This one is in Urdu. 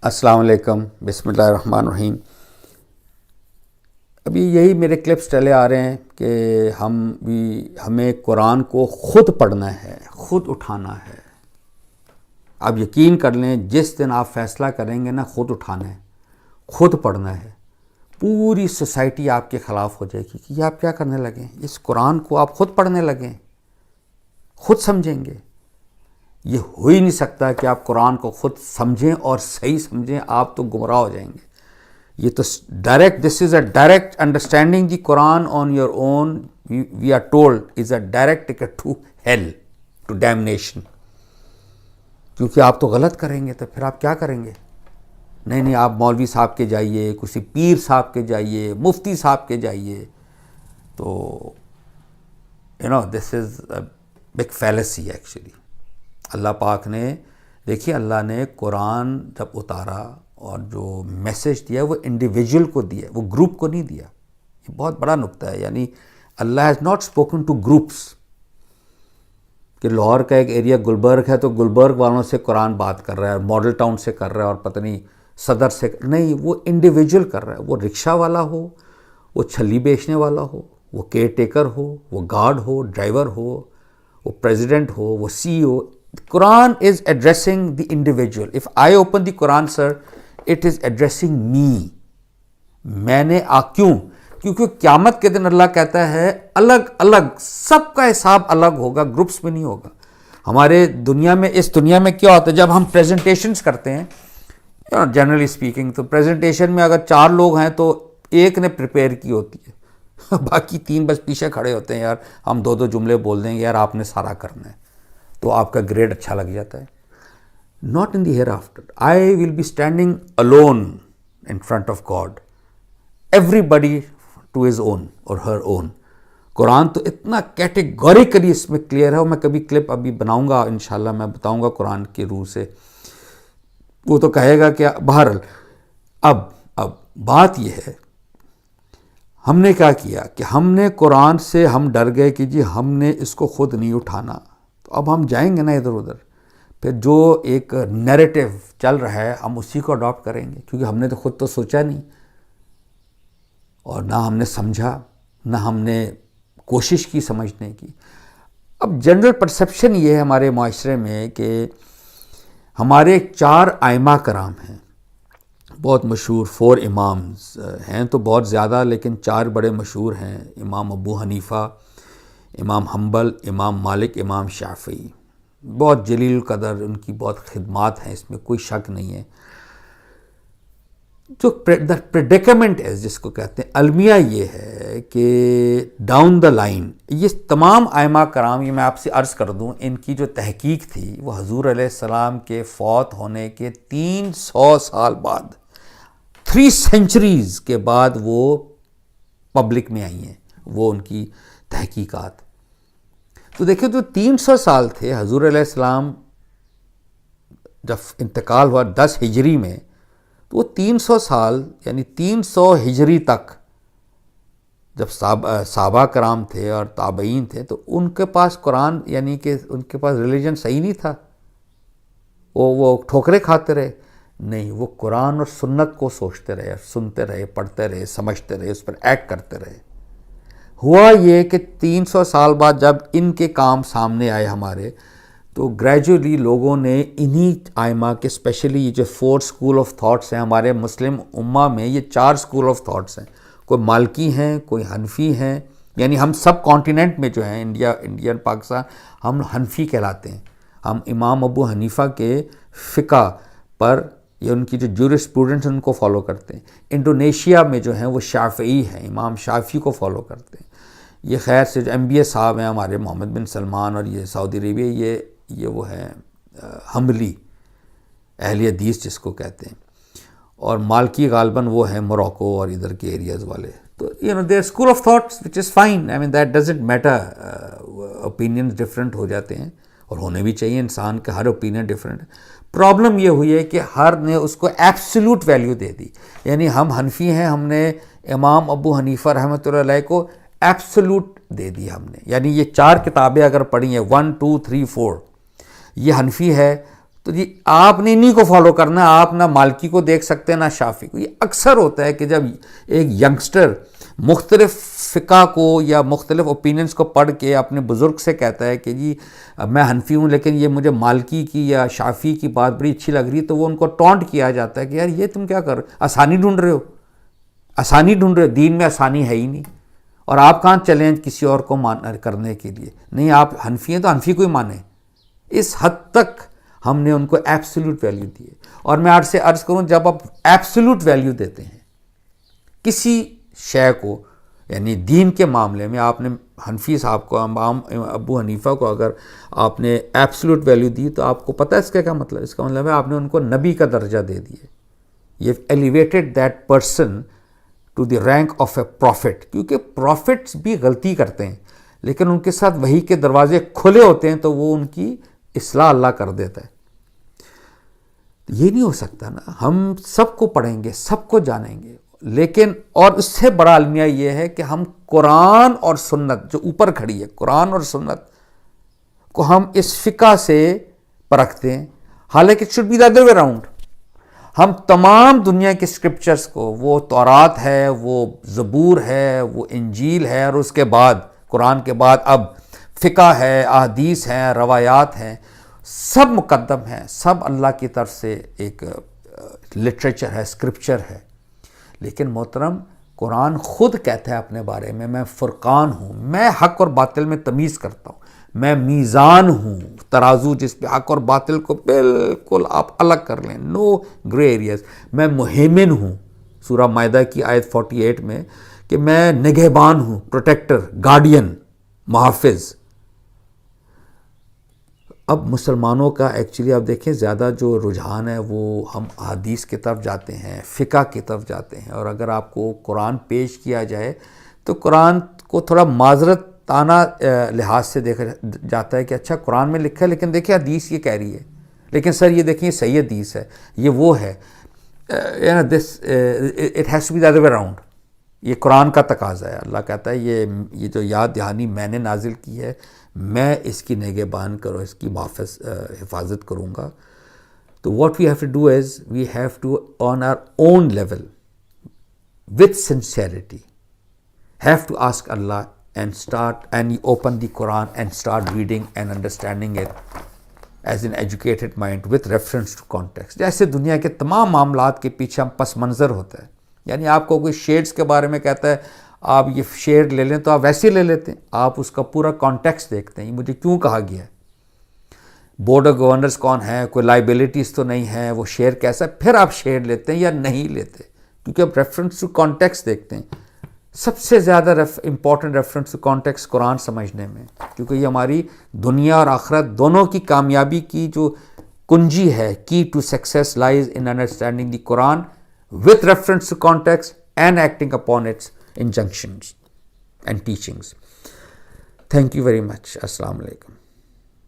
السلام علیکم، بسم اللہ الرحمن الرحیم۔ ابھی یہی میرے کلپس چلے آ رہے ہیں کہ ہمیں قرآن کو خود پڑھنا ہے، خود اٹھانا ہے۔ آپ یقین کر لیں، جس دن آپ فیصلہ کریں گے نا خود اٹھانا ہے، خود پڑھنا ہے، پوری سوسائٹی آپ کے خلاف ہو جائے گی کہ یہ آپ کیا کرنے لگے ہیں، اس قرآن کو آپ خود پڑھنے لگیں، خود سمجھیں گے۔ یہ ہو ہی نہیں سکتا کہ آپ قرآن کو خود سمجھیں اور صحیح سمجھیں، آپ تو گمراہ ہو جائیں گے۔ یہ تو this is a direct understanding the Quran on your own, we are told is a direct ticket to hell, to damnation. کیونکہ آپ تو غلط کریں گے تو پھر آپ کیا کریں گے؟ نہیں، آپ مولوی صاحب کے جائیے، کسی پیر صاحب کے جائیے، مفتی صاحب کے جائیے، تو this is a big fallacy actually. اللہ پاک نے دیکھیے، اللہ نے قرآن جب اتارا اور جو میسج دیا وہ انڈیویجول کو دیا، وہ گروپ کو نہیں دیا۔ یہ بہت بڑا نقطہ ہے، یعنی Allah has not spoken to groups, کہ لاہور کا ایک ایریا گلبرگ ہے تو گلبرگ والوں سے قرآن بات کر رہا ہے، ماڈل ٹاؤن سے کر رہا ہے، اور پتہ نہیں صدر سے نہیں، وہ انڈیویجول کر رہا ہے۔ وہ رکشہ والا ہو، وہ چھلی بیچنے والا ہو، وہ کیئر ٹیکر ہو، وہ گارڈ ہو، ڈرائیور ہو، وہ پریزیڈنٹ ہو، وہ سی او۔ Quran is addressing the individual. If I open the Quran, sir, it is addressing me. کیونکہ قیامت کے دن اللہ کہتا ہے الگ الگ، سب کا حساب الگ ہوگا، گروپس میں نہیں ہوگا۔ ہمارے دنیا میں، اس دنیا میں کیا ہوتا ہے، جب ہم پریزنٹیشنز کرتے ہیں جنرلی اسپیکنگ، تو پریزنٹیشن میں اگر 4 لوگ ہیں تو ایک نے پریپیئر کی ہوتی ہے، باقی 3 بس پیچھے کھڑے ہوتے ہیں، یار ہم 2 جملے بول دیں گے، یار آپ نے سارا کرنا ہے، تو آپ کا گریڈ اچھا لگ جاتا ہے۔ Not in the hereafter, I will be standing alone in front of God, everybody to his own or her اون۔ قرآن تو اتنا کیٹیگوریکلی اس میں کلیئر ہے، اور میں کبھی کلپ ابھی بناؤں گا انشاءاللہ، میں بتاؤں گا قرآن کی روح سے۔ وہ تو کہے گا کہ بہرحال اب بات یہ ہے، ہم نے کیا کیا کہ ہم نے قرآن سے ہم ڈر گئے کہ جی ہم نے اس کو خود نہیں اٹھانا، تو اب ہم جائیں گے نا ادھر ادھر، پھر جو ایک نیریٹو چل رہا ہے ہم اسی کو اڈاپٹ کریں گے، کیونکہ ہم نے تو خود تو سوچا نہیں، اور نہ ہم نے سمجھا، نہ ہم نے کوشش کی سمجھنے کی۔ اب جنرل پرسیپشن یہ ہے ہمارے معاشرے میں کہ ہمارے 4 ائمہ کرام ہیں، بہت مشہور 4 امامز ہیں تو بہت زیادہ، لیکن 4 بڑے مشہور ہیں، امام ابو حنیفہ، امام حنبل، امام مالک، امام شافعی۔ بہت جلیل القدر، ان کی بہت خدمات ہیں، اس میں کوئی شک نہیں ہے۔ جو پریڈیکمنٹ ہے جس کو کہتے ہیں، المیہ یہ ہے کہ ڈاؤن دا لائن یہ تمام ائمہ کرام، یہ میں آپ سے عرض کر دوں، ان کی جو تحقیق تھی وہ حضور علیہ السلام کے فوت ہونے کے 300 سال بعد، 3 سینچریز کے بعد وہ پبلک میں آئی ہیں، وہ ان کی تحقیقات۔ تو دیکھیں، تو 300 سال تھے حضور علیہ السلام جب انتقال ہوا 10 ہجری میں، تو وہ 300 سال یعنی 300 ہجری تک جب صحابہ کرام تھے اور تابعین تھے، تو ان کے پاس قرآن، یعنی کہ ان کے پاس ریلیجن صحیح نہیں تھا، وہ ٹھوکرے کھاتے رہے؟ نہیں، وہ قرآن اور سنت کو سوچتے رہے، سنتے رہے، پڑھتے رہے، سمجھتے رہے، اس پر ایکٹ کرتے رہے۔ ہوا یہ کہ 300 سال بعد جب ان کے کام سامنے آئے ہمارے، تو گریجولی لوگوں نے انہی ائمہ کے، اسپیشلی یہ جو 4 اسکول آف تھاٹس ہیں ہمارے مسلم امہ میں، یہ 4 اسکول آف تھاٹس ہیں، کوئی مالکی ہیں، کوئی حنفی ہیں، یعنی ہم سب کانٹیننٹ میں جو ہیں، انڈیا پاکستان، ہم حنفی کہلاتے ہیں۔ ہم امام ابو حنیفہ کے فقہ پر، یا ان کی جو جورسپروڈنس ان کو فالو کرتے ہیں۔ انڈونیشیا میں جو ہیں وہ شافعی ہیں، امام شافعی کو فالو کرتے ہیں۔ یہ خیر سے جو MBA صاحب ہیں ہمارے، محمد بن سلمان، اور یہ سعودی عربیہ، یہ وہ ہیں حنبلی، اہل حدیث جس کو کہتے ہیں، اور مالکی غالباً وہ ہیں موراکو اور ادھر کے ایریاز والے۔ تو their school of thoughts which is fine, I mean that doesn't matter, opinions different ہو جاتے ہیں، اور ہونے بھی چاہیے، انسان کا ہر اوپینین ڈفرینٹ۔ پرابلم یہ ہوئی ہے کہ ہر نے اس کو ایبسولوٹ ویلیو دے دی، یعنی ہم حنفی ہیں، ہم نے امام ابو حنیفہ رحمۃ اللہ علیہ کو ایبسولوٹ دے دی ہم نے، یعنی یہ 4 کتابیں اگر پڑھی ہیں 1 2 3 4، یہ حنفی ہے تو تو جی آپ نے انہی کو فالو کرنا ہے، آپ نہ مالکی کو دیکھ سکتے نہ شافعی کو. یہ اکثر ہوتا ہے کہ جب ایک ینگسٹر مختلف فقہ کو یا مختلف اوپینینز کو پڑھ کے اپنے بزرگ سے کہتا ہے کہ جی میں حنفی ہوں لیکن یہ مجھے مالکی کی یا شافعی کی بات بڑی اچھی لگ رہی ہے، تو وہ ان کو ٹونٹ کیا جاتا ہے کہ یار یہ تم کیا کر رہے ہو، آسانی ڈھونڈ رہے ہو، آسانی ڈھونڈ رہے ہو، دین میں آسانی ہے ہی نہیں. اور آپ کہاں چیلنج کسی اور کو کرنے کے لیے؟ نہیں، آپ حنفی ہیں تو حنفی کو ہی مانیں. اس حد تک ہم نے ان کو ایبسولوٹ ویلیو دی ہے. اور میں آپ سے عرض کروں، جب آپ ایبسولوٹ ویلیو دیتے ہیں کسی شے کو، یعنی دین کے معاملے میں آپ نے حنفی صاحب کو، امام ابو حنیفہ کو اگر آپ نے ایبسولوٹ ویلیو دی تو آپ کو پتہ ہے اس کا کیا مطلب؟ اس کا مطلب ہے آپ نے ان کو نبی کا درجہ دے دیا. یہ elevated that person to the rank of a prophet. کیونکہ پروفٹس بھی غلطی کرتے ہیں لیکن ان کے ساتھ وحی کے دروازے کھلے ہوتے ہیں تو وہ ان کی اصلاح اللہ کر دیتا ہے. یہ نہیں ہو سکتا نا، ہم سب کو پڑھیں گے، سب کو جانیں گے، لیکن اور اس سے بڑا المیہ یہ ہے کہ ہم قرآن اور سنت جو اوپر کھڑی ہے، قرآن اور سنت کو ہم اس فقہ سے پرکھتے ہیں. حالانکہ it should be the other way around. ہم تمام دنیا کے اسکرپچرز کو، وہ تورات ہے، وہ زبور ہے، وہ انجیل ہے، اور اس کے بعد قرآن کے بعد اب فقہ ہے، احادیث ہیں، روایات ہیں، سب مقدم ہیں، سب اللہ کی طرف سے ایک لٹریچر ہے، اسکرپچر ہے. لیکن محترم، قرآن خود کہتا ہے اپنے بارے میں فرقان ہوں، میں حق اور باطل میں تمیز کرتا ہوں، میں میزان ہوں، ترازو جس پہ حق اور باطل کو بالکل آپ الگ کر لیں، نو گرے ایریاز. میں مہیمن ہوں، سورہ مائدہ کی آیت 48 میں، کہ میں نگہبان ہوں، پروٹیکٹر، گارڈین، محافظ. اب مسلمانوں کا ایکچولی آپ دیکھیں زیادہ جو رجحان ہے وہ ہم احادیث کی طرف جاتے ہیں، فقہ کی طرف جاتے ہیں. اور اگر آپ کو قرآن پیش کیا جائے تو قرآن کو تھوڑا معذرتانہ لحاظ سے دیکھا جاتا ہے کہ اچھا قرآن میں لکھا ہے لیکن دیکھیں حدیث یہ کہہ رہی ہے، لیکن سر یہ دیکھیں یہ صحیح حدیث ہے، یہ وہ ہے. This it has to be the other way around. یہ قرآن کا تقاضا ہے. اللہ کہتا ہے یہ جو یاد دہانی میں نے نازل کی ہے، میں اس کی نگہبان کرو، اس کی حفاظت کروں گا. تو what we have to do is we have to on our own level with sincerity have to ask Allah and open the Quran and start reading and understanding it as an educated mind with reference to context. جیسے دنیا کے تمام معاملات کے پیچھے ہم پس منظر ہوتا ہے. یعنی آپ کو کوئی شیڈز کے بارے میں کہتا ہے آپ یہ شیڈ لے لیں تو آپ ویسے لے لیتے ہیں، آپ اس کا پورا کانٹیکسٹ دیکھتے ہیں، یہ مجھے کیوں کہا گیا ہے، بورڈ آف گورنرز کون ہے، کوئی لائبلٹیز تو نہیں ہے، وہ شیئر کیسا ہے، پھر آپ شیئر لیتے ہیں یا نہیں لیتے، کیونکہ آپ ریفرنس ٹو کانٹیکسٹ دیکھتے ہیں. سب سے زیادہ امپورٹنٹ ریفرنس ٹو کانٹیکسٹ قرآن سمجھنے میں، کیونکہ یہ ہماری دنیا اور آخرت دونوں کی کامیابی کی جو کنجی ہے. Key to success lies in understanding the Quran with reference to context and acting upon its injunctions and teachings. Thank you very much. Assalamu alaikum.